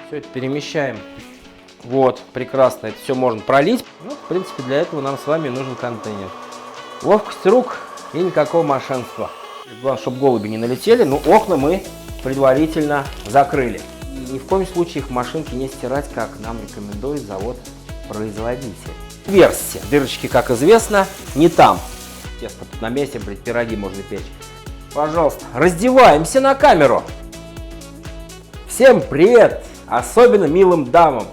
Все это перемещаем. Вот, прекрасно. Это все можно пролить. Ну, в принципе, для этого нам с вами нужен контейнер. Ловкость рук и никакого мошенства. Главное, чтобы голуби не налетели. Но окна мы предварительно закрыли. И ни в коем случае их в машинке не стирать, как нам рекомендует завод-производитель. Версия. Дырочки, как известно, не там. Тесто тут на месте, блядь, пироги можно печь. Пожалуйста, раздеваемся на камеру. Всем привет! Особенно милым дамам.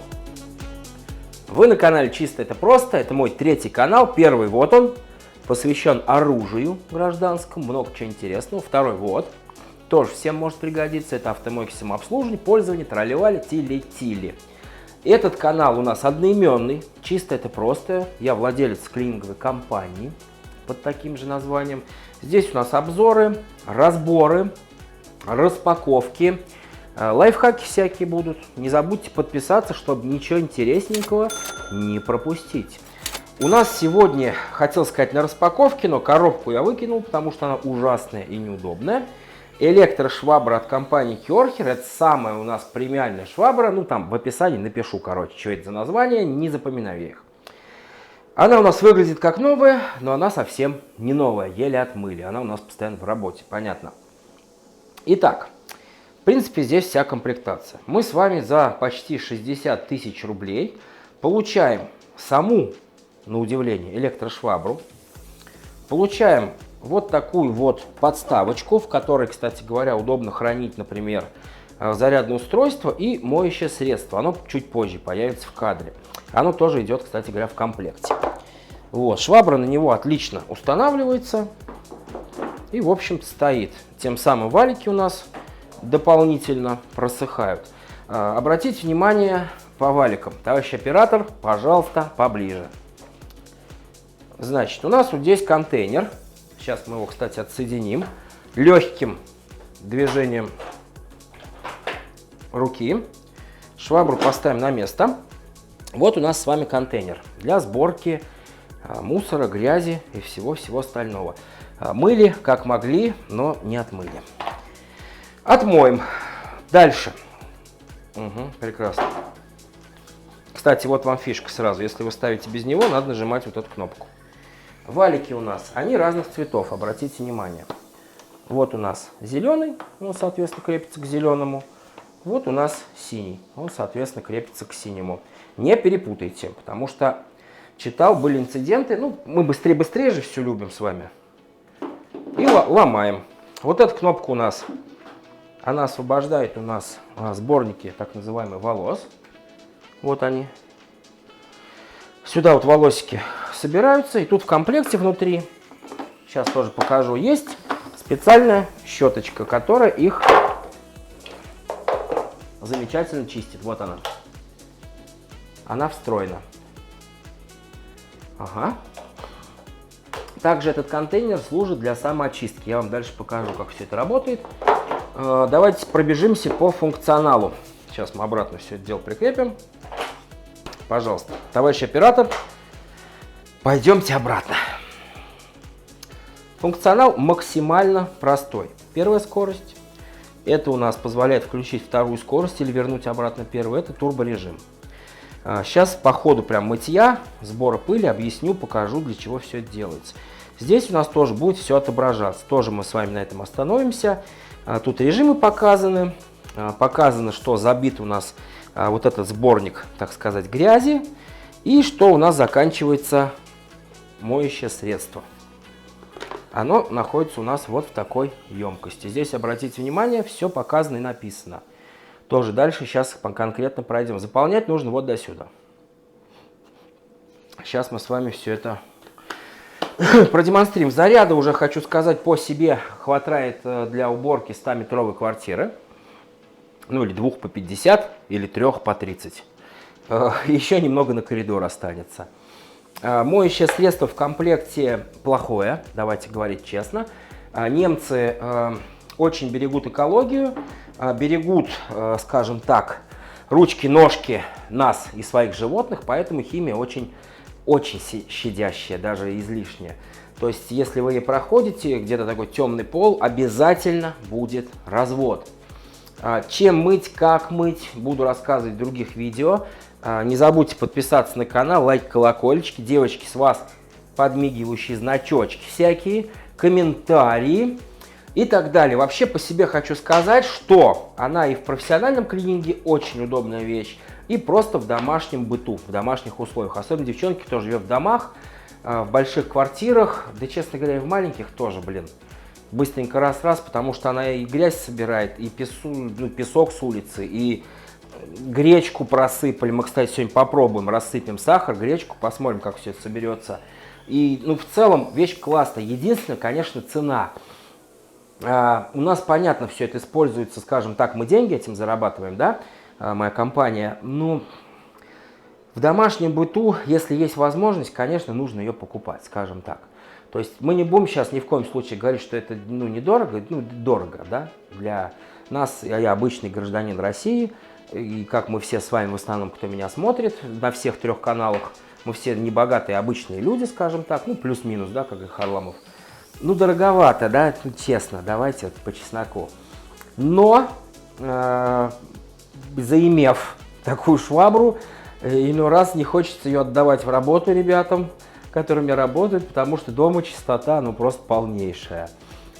Вы на канале Чисто это просто. Это мой третий канал. Первый вот он. Посвящен оружию гражданскому. Много чего интересного. Второй вот. Тоже всем может пригодиться. Это автомойки, самообслуживание, пользование, тролливали, тили-тили. Этот канал у нас одноименный. Чисто это просто. Я владелец клининговой компании под таким же названием. Здесь у нас обзоры, разборы, распаковки, лайфхаки всякие будут. Не забудьте подписаться, чтобы ничего интересненького не пропустить. У нас сегодня, хотел сказать, на распаковке, но коробку я выкинул, потому что она ужасная и неудобная. Электрошвабра от компании Кёрхер. Это самая у нас премиальная швабра. Ну, там в описании напишу, короче, что это за название. Не запоминаю я их. Она у нас выглядит как новая, но она совсем не новая. Еле отмыли. Она у нас постоянно в работе. Понятно. Итак, в принципе, здесь вся комплектация. Мы с вами за почти 60 тысяч рублей получаем саму, на удивление, электрошвабру. Получаем вот такую вот подставочку, в которой, кстати говоря, удобно хранить, например, зарядное устройство и моющее средство. Оно чуть позже появится в кадре. Оно тоже идет, кстати говоря, в комплекте. Вот, швабра на него отлично устанавливается и, в общем-то, стоит. Тем самым валики у нас дополнительно просыхают. Обратите внимание по валикам. Товарищ оператор, пожалуйста, поближе. Значит, у нас вот здесь контейнер. Сейчас мы его, кстати, отсоединим. Легким движением руки. Швабру поставим на место. Вот у нас с вами контейнер для сборки мусора, грязи и всего-всего остального. Мыли как могли, но не отмыли. Отмоем. Дальше. Прекрасно. Кстати, вот вам фишка сразу. Если вы ставите без него, надо нажимать вот эту кнопку. Валики у нас, они разных цветов, обратите внимание. Вот у нас зеленый, он, соответственно, крепится к зеленому. Вот у нас синий, он, соответственно, крепится к синему. Не перепутайте, потому что читал, были инциденты. Ну, мы быстрее же все любим с вами. И ломаем. Вот эта кнопка у нас, она освобождает у нас сборники так называемых волос. Вот они. Сюда вот волосики собираются. И тут в комплекте внутри, сейчас тоже покажу, есть специальная щеточка, которая их замечательно чистит. Вот она. Она встроена. Ага. Также этот контейнер служит для самоочистки. Я вам дальше покажу, как все это работает. Давайте пробежимся по функционалу. Сейчас мы обратно все это дело прикрепим. Пожалуйста, товарищ оператор, пойдемте обратно. Функционал максимально простой. Первая скорость. Это у нас позволяет включить вторую скорость или вернуть обратно первую. Это турборежим. Сейчас по ходу прям мытья, сбора пыли объясню, покажу, для чего все это делается. Здесь у нас тоже будет все отображаться. Тоже мы с вами на этом остановимся. Тут режимы показаны. Показано, что забит у нас вот этот сборник, так сказать, грязи. И что у нас заканчивается моющее средство. Оно находится у нас вот в такой емкости. Здесь, обратите внимание, все показано и написано. Тоже дальше сейчас конкретно пройдем. Заполнять нужно вот до сюда. Сейчас мы с вами все это продемонстрируем. Заряда, уже хочу сказать, по себе хватает для уборки 100-метровой квартиры. Ну или 2 по 50, или 3 по 30. Еще немного на коридор останется. Моющее средство в комплекте плохое, давайте говорить честно. Немцы очень берегут экологию, берегут, скажем так, ручки, ножки нас и своих животных, поэтому химия очень щадящая, даже излишняя. То есть, если вы проходите где-то такой темный пол, обязательно будет развод. Чем мыть, как мыть, буду рассказывать в других видео. Не забудьте подписаться на канал, лайк, колокольчики. Девочки, с вас подмигивающие значочки всякие, комментарии и так далее. Вообще по себе хочу сказать, что она и в профессиональном клининге очень удобная вещь, и просто в домашнем быту, в домашних условиях. Особенно девчонки, кто живет в домах, в больших квартирах, да, честно говоря, и в маленьких тоже, блин. Быстренько раз-раз, потому что она и грязь собирает, и песок с улицы, и гречку просыпали. Мы, кстати, сегодня попробуем, рассыпем сахар, гречку, посмотрим, как все это соберется. И, в целом, вещь классная. Единственное, конечно, цена. У нас, понятно, все это используется, скажем так, мы деньги этим зарабатываем, да, моя компания. Но в домашнем быту, если есть возможность, конечно, нужно ее покупать, скажем так. То есть мы не будем сейчас ни в коем случае говорить, что это недорого, дорого, да, для нас, я обычный гражданин России, и как мы все с вами в основном, кто меня смотрит на всех 3 каналах, мы все небогатые обычные люди, скажем так, плюс-минус, да, как и Харламов. Дороговато, да, честно, давайте по чесноку. Но, заимев такую швабру, иной раз не хочется ее отдавать в работу ребятам, которыми работают, потому что дома чистота, просто полнейшая.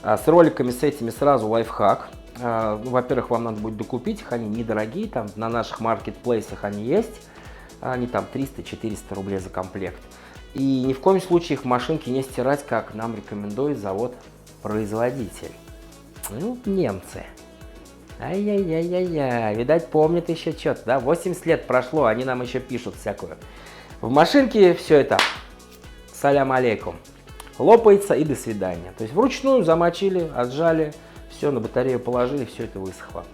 С роликами с этими сразу лайфхак. Во-первых, вам надо будет докупить их, они недорогие, там на наших маркетплейсах они есть, они там 300-400 рублей за комплект. И ни в коем случае их в машинке не стирать, как нам рекомендует завод-производитель. Немцы. Ай-яй-яй-яй-яй, видать, помнят еще что-то, да, 80 лет прошло, они нам еще пишут всякую. В машинке все это, салям алейкум, лопается и до свидания. То есть вручную замочили, отжали, все на батарею положили, все это высохло.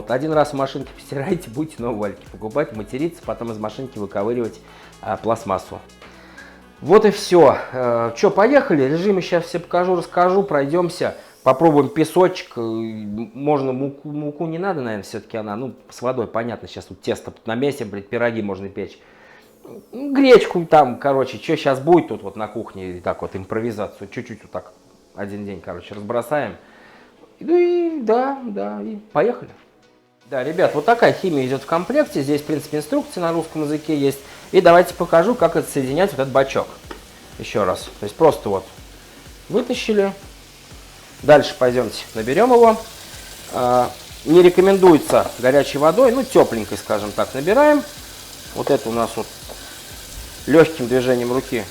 Один раз в машинке постираете, будете новые валики покупать, материться, потом из машинки выковыривать пластмассу. Вот и все. Что, поехали? Режимы сейчас все покажу, расскажу, пройдемся. Попробуем песочек, можно муку не надо, наверное, все-таки она, с водой, понятно, сейчас тут тесто на месте, пироги можно печь. Гречку там, короче, что сейчас будет тут на кухне, и так импровизацию, чуть-чуть так, один день, разбросаем. И поехали. Да, ребят, вот такая химия идет в комплекте, здесь, в принципе, инструкция на русском языке есть. И давайте покажу, как это соединять, этот бачок. Еще раз, то есть просто вытащили. Дальше пойдемте, наберем его. Не рекомендуется горячей водой, тепленькой, скажем так, набираем. Вот это у нас легким движением руки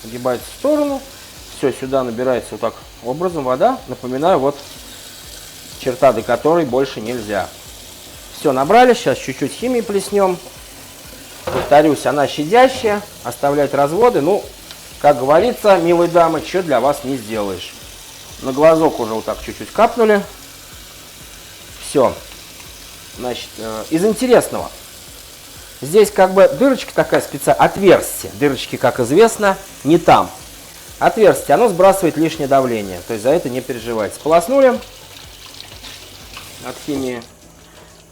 огибается в сторону. Все, сюда набирается так образом вода. Напоминаю, черта, до которой больше нельзя. Все, набрали, сейчас чуть-чуть химии плеснем. Повторюсь, она щадящая, оставлять разводы, как говорится, милые дамы, что для вас не сделаешь. На глазок уже так чуть-чуть капнули. Все. Значит, из интересного. Здесь дырочка такая специальная, отверстие. Дырочки, как известно, не там. Отверстие, оно сбрасывает лишнее давление. То есть за это не переживайте. Сполоснули от химии.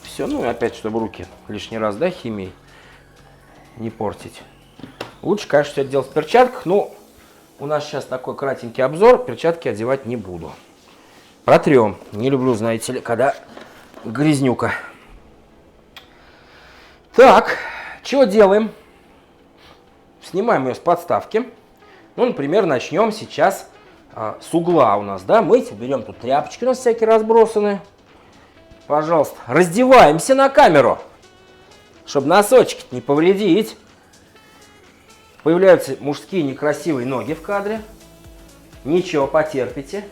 Все, опять, чтобы руки лишний раз, химией не портить. Лучше, конечно, все это делать в перчатках, у нас сейчас такой кратенький обзор, перчатки одевать не буду. Протрем. Не люблю, знаете ли, когда грязнюка. Так, что делаем? Снимаем ее с подставки. Например, начнем сейчас с угла у нас, мыть. Берем тут тряпочки у нас всякие разбросаны. Пожалуйста, раздеваемся на камеру, чтобы носочки не повредить. Появляются мужские некрасивые ноги в кадре. Ничего, потерпите.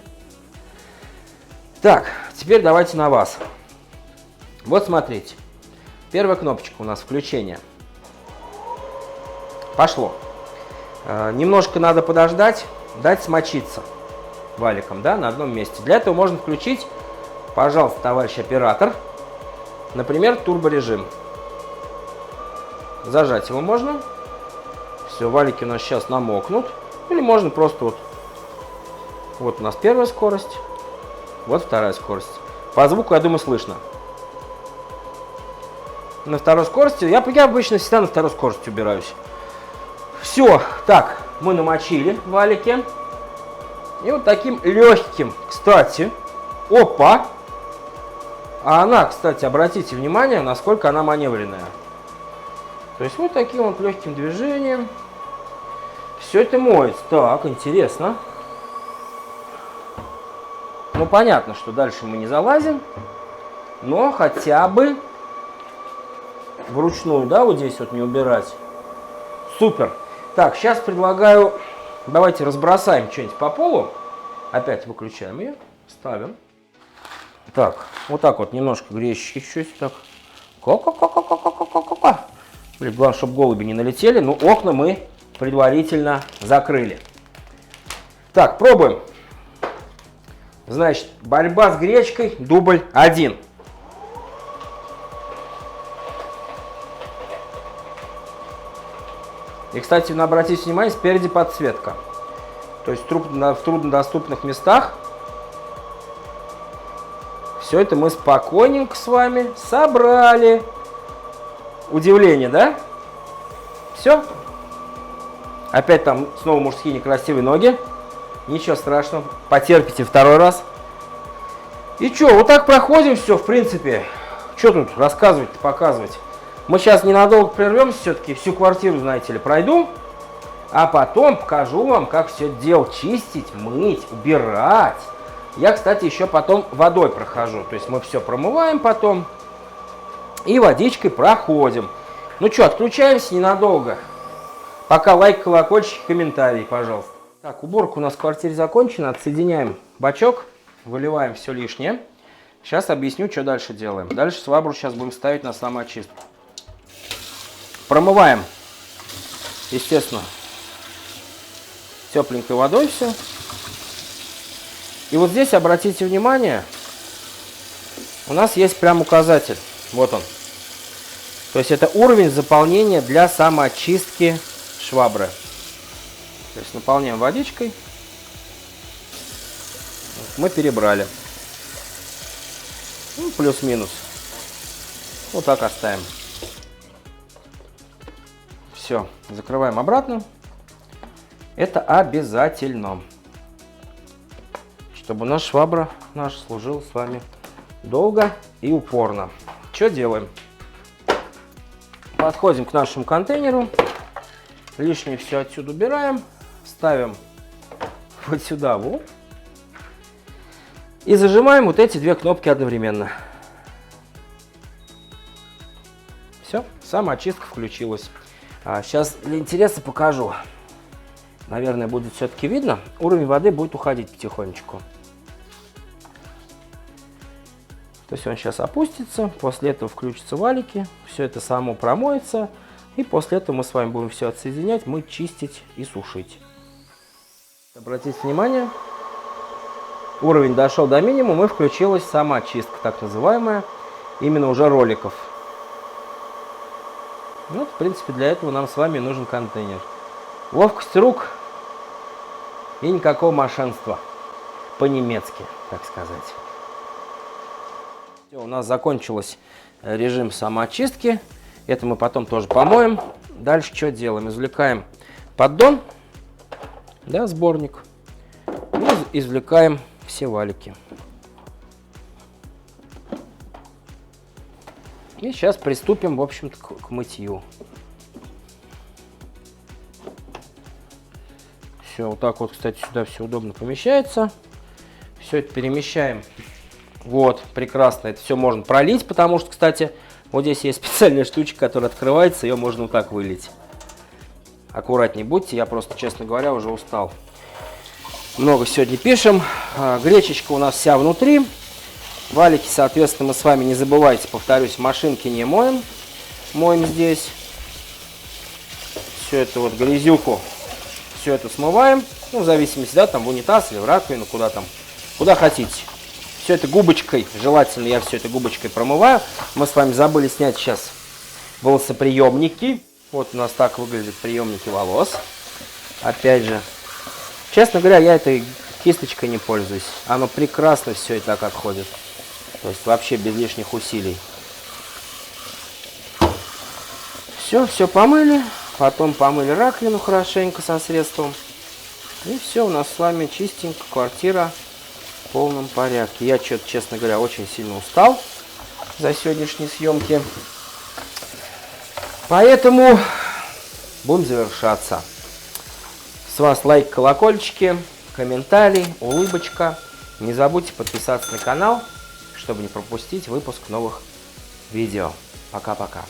Так, теперь давайте на вас. Вот смотрите. Первая кнопочка у нас включение. Пошло. Немножко надо подождать, дать смочиться валиком, на одном месте. Для этого можно включить, пожалуйста, товарищ оператор, например, турборежим. Зажать его можно. Все, валики у нас сейчас намокнут. Или можно просто вот у нас первая скорость, вот вторая скорость. По звуку, я думаю, слышно. На второй скорости, я обычно всегда на второй скорости убираюсь. Все, так, мы намочили валики. И таким легким, кстати, опа, А она, кстати, обратите внимание, насколько она маневренная. То есть вот таким вот легким движением все это моется. Так, интересно. Ну, понятно, что дальше мы не залазим, но хотя бы вручную, да, вот здесь вот не убирать. Супер. Так, сейчас предлагаю, давайте разбросаем что-нибудь по полу. Опять выключаем ее, ставим. Так, вот так вот немножко гречки чуть-чуть так. Ко-ко-ко-ко-ко-ко-ко-ко. Блин, главное, чтобы голуби не налетели. Но окна мы предварительно закрыли. Так, пробуем. Значит, борьба с гречкой, дубль 1. И, кстати, обратите внимание, спереди подсветка. То есть в труднодоступных местах все это мы спокойненько с вами собрали. Удивление, да? Все. Опять там снова мужские некрасивые ноги. Ничего страшного. Потерпите второй раз. И что, вот так проходим все, в принципе. Что тут рассказывать-то, показывать? Мы сейчас ненадолго прервемся, все-таки всю квартиру, знаете ли, пройду. А потом покажу вам, как все это дело чистить, мыть, убирать. Я, кстати, еще потом водой прохожу. То есть мы все промываем потом и водичкой проходим. Ну что, отключаемся ненадолго. Пока лайк, колокольчик, комментарий, пожалуйста. Так, уборка у нас в квартире закончена. Отсоединяем бачок, выливаем все лишнее. Сейчас объясню, что дальше делаем. Дальше швабру сейчас будем ставить на самоочистку. Промываем, естественно, тепленькой водой все. И вот здесь, обратите внимание, у нас есть прям указатель. Вот он. То есть это уровень заполнения для самоочистки швабры. То есть наполняем водичкой. Мы перебрали. Ну, плюс-минус. Вот так оставим. Все, закрываем обратно. Это обязательно. Чтобы наша швабра служила с вами долго и упорно. Что делаем? Подходим к нашему контейнеру. Лишнее все отсюда убираем. Ставим вот сюда вот. И зажимаем вот эти две кнопки одновременно. Все, самоочистка включилась. Сейчас для интереса покажу. Наверное, будет все-таки видно. Уровень воды будет уходить потихонечку. То есть он сейчас опустится, после этого включатся валики, все это само промоется, и после этого мы с вами будем все отсоединять, мыть, чистить и сушить. Обратите внимание, уровень дошел до минимума, и включилась самоочистка, так называемая, именно уже роликов. Вот, в принципе, для этого нам с вами нужен контейнер. Ловкость рук и никакого мошенства. По-немецки, так сказать. Все, у нас закончился режим самоочистки. Это мы потом тоже помоем. Дальше что делаем? Извлекаем поддон, да, сборник. И извлекаем все валики. И сейчас приступим, в общем-то, к мытью. Все, вот так вот, кстати, сюда все удобно помещается. Все это перемещаем. Вот, прекрасно. Это все можно пролить, потому что, кстати, вот здесь есть специальная штучка, которая открывается, ее можно вот так вылить. Аккуратнее будьте, я просто, честно говоря, уже устал. Много сегодня пишем. Гречечка у нас вся внутри. Валики, соответственно, мы с вами, не забывайте, повторюсь, машинки не моем. Моем здесь. Все это вот грязюху, все это смываем. Ну, в зависимости, да, там в унитаз или в раковину, куда там, куда хотите. Все это губочкой, желательно я все это губочкой промываю. Мы с вами забыли снять сейчас волосоприемники. Вот у нас так выглядят приемники волос. Опять же, честно говоря, я этой кисточкой не пользуюсь. Оно прекрасно все и так отходит. То есть вообще без лишних усилий. Все помыли. Потом помыли раковину хорошенько со средством. И все, у нас с вами чистенько, квартира в полном порядке. Я что-то, честно говоря, очень сильно устал. за сегодняшние съемки. Поэтому будем завершаться. С вас лайк, колокольчики, комментарий, улыбочка. Не забудьте подписаться на канал, чтобы не пропустить выпуск новых видео. Пока-пока.